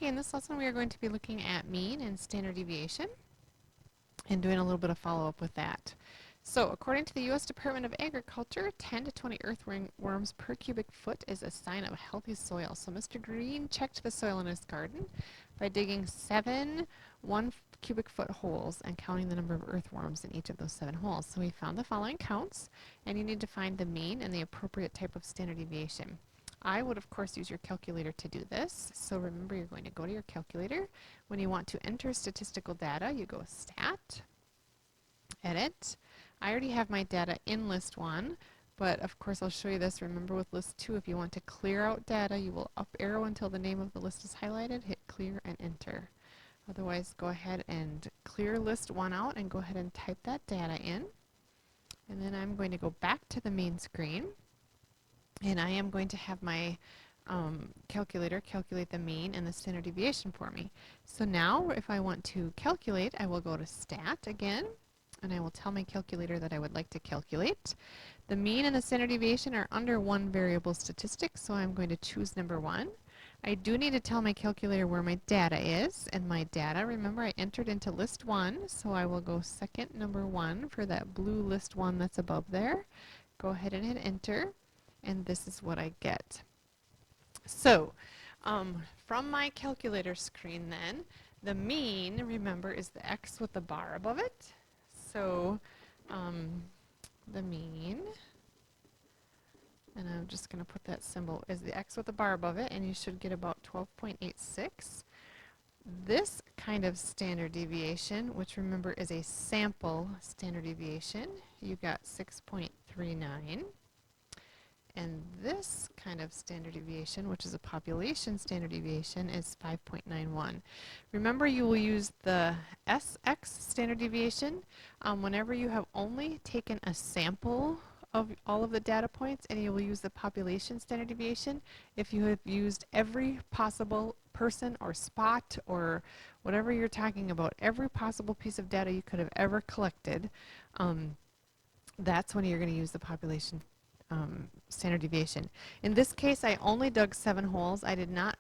Okay, in this lesson we are going to be looking at mean and standard deviation and doing a little bit of follow-up with that. So, according to the U.S. Department of Agriculture, 10 to 20 earthworms per cubic foot is a sign of healthy soil. So Mr. Green checked the soil in his garden by digging 7 cubic foot holes and counting the number of earthworms in each of those 7 holes. So he found the following counts, and you need to find the mean and the appropriate type of standard deviation. I would, of course, use your calculator to do this. So remember, you're going to go to your calculator. When you want to enter statistical data, you go Stat, Edit. I already have my data in List 1, but of course I'll show you this. Remember with List 2, if you want to clear out data, you will up arrow until the name of the list is highlighted, hit Clear and Enter. Otherwise, go ahead and clear List 1 out and go ahead and type that data in. And then I'm going to go back to the main screen. And I am going to have my calculator calculate the mean and the standard deviation for me. So now if I want to calculate, I will go to Stat again, and I will tell my calculator that I would like to calculate. The mean and the standard deviation are under one variable statistic, so I'm going to choose number 1. I do need to tell my calculator where my data is, and my data, remember, I entered into list 1, so I will go second number 1 for that blue list 1 that's above there. Go ahead and hit enter, and this is what I get. So, from my calculator screen then, the mean, remember, is the x with the bar above it. So, the mean, and I'm just going to put that symbol, is the x with the bar above it, and you should get about 12.86. This kind of standard deviation, which remember is a sample standard deviation, you got 6.39. And this kind of standard deviation, which is a population standard deviation, is 5.91. Remember, you will use the SX standard deviation whenever you have only taken a sample of all of the data points, and you will use the population standard deviation if you have used every possible person or spot or whatever you're talking about, every possible piece of data you could have ever collected. That's when you're going to use the population standard deviation. In this case, I only dug 7 holes. I did not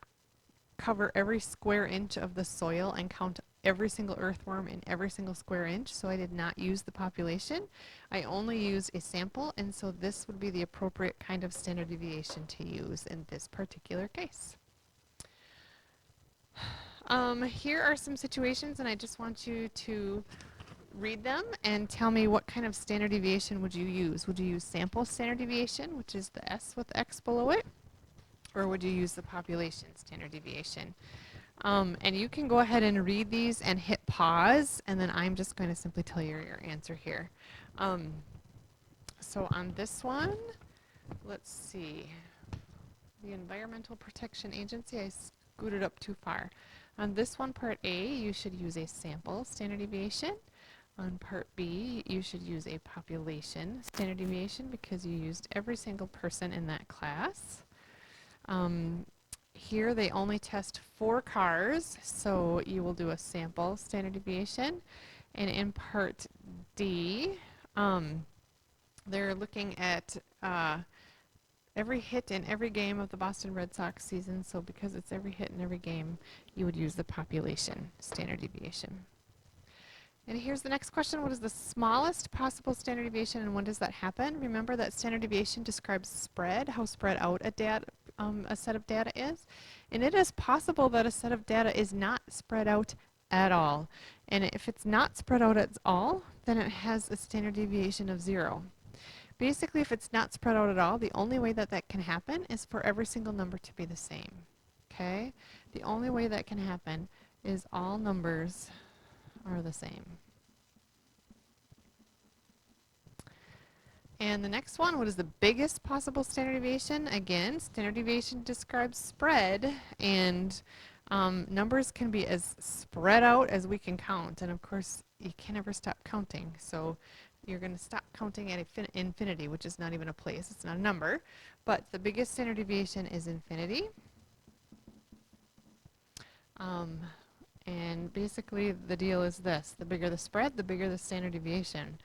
cover every square inch of the soil and count every single earthworm in every single square inch, so I did not use the population. I only used a sample, and so this would be the appropriate kind of standard deviation to use in this particular case. Here are some situations, and I just want you to read them and tell me what kind of standard deviation would you use. Would you use sample standard deviation, which is the S with the X below it, or would you use the population standard deviation? And you can go ahead and read these and hit pause, and then I'm just going to simply tell you your answer here. So on this one, let's see. The Environmental Protection Agency, I scooted up too far. On this one, part A, you should use a sample standard deviation. On part B, you should use a population standard deviation because you used every single person in that class. Here they only test 4 cars, so you will do a sample standard deviation. And in part D, they're looking at every hit in every game of the Boston Red Sox season, so because it's every hit in every game, you would use the population standard deviation. And here's the next question. What is the smallest possible standard deviation, and when does that happen? Remember that standard deviation describes spread, how spread out a set of data is. And it is possible that a set of data is not spread out at all. And if it's not spread out at all, then it has a standard deviation of 0. Basically, if it's not spread out at all, the only way that that can happen is for every single number to be the same. Okay? The only way that can happen is all numbers are the same. And the next one, what is the biggest possible standard deviation? Again, standard deviation describes spread, and numbers can be as spread out as we can count. And of course, you can never stop counting. So you're going to stop counting at infinity, which is not even a place. It's not a number. But the biggest standard deviation is infinity. And basically, the deal is this. The bigger the spread, the bigger the standard deviation.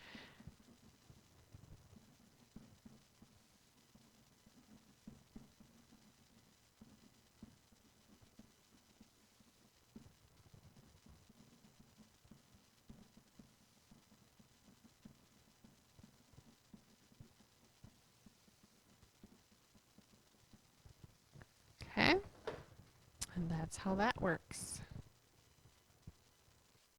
And that's how that works.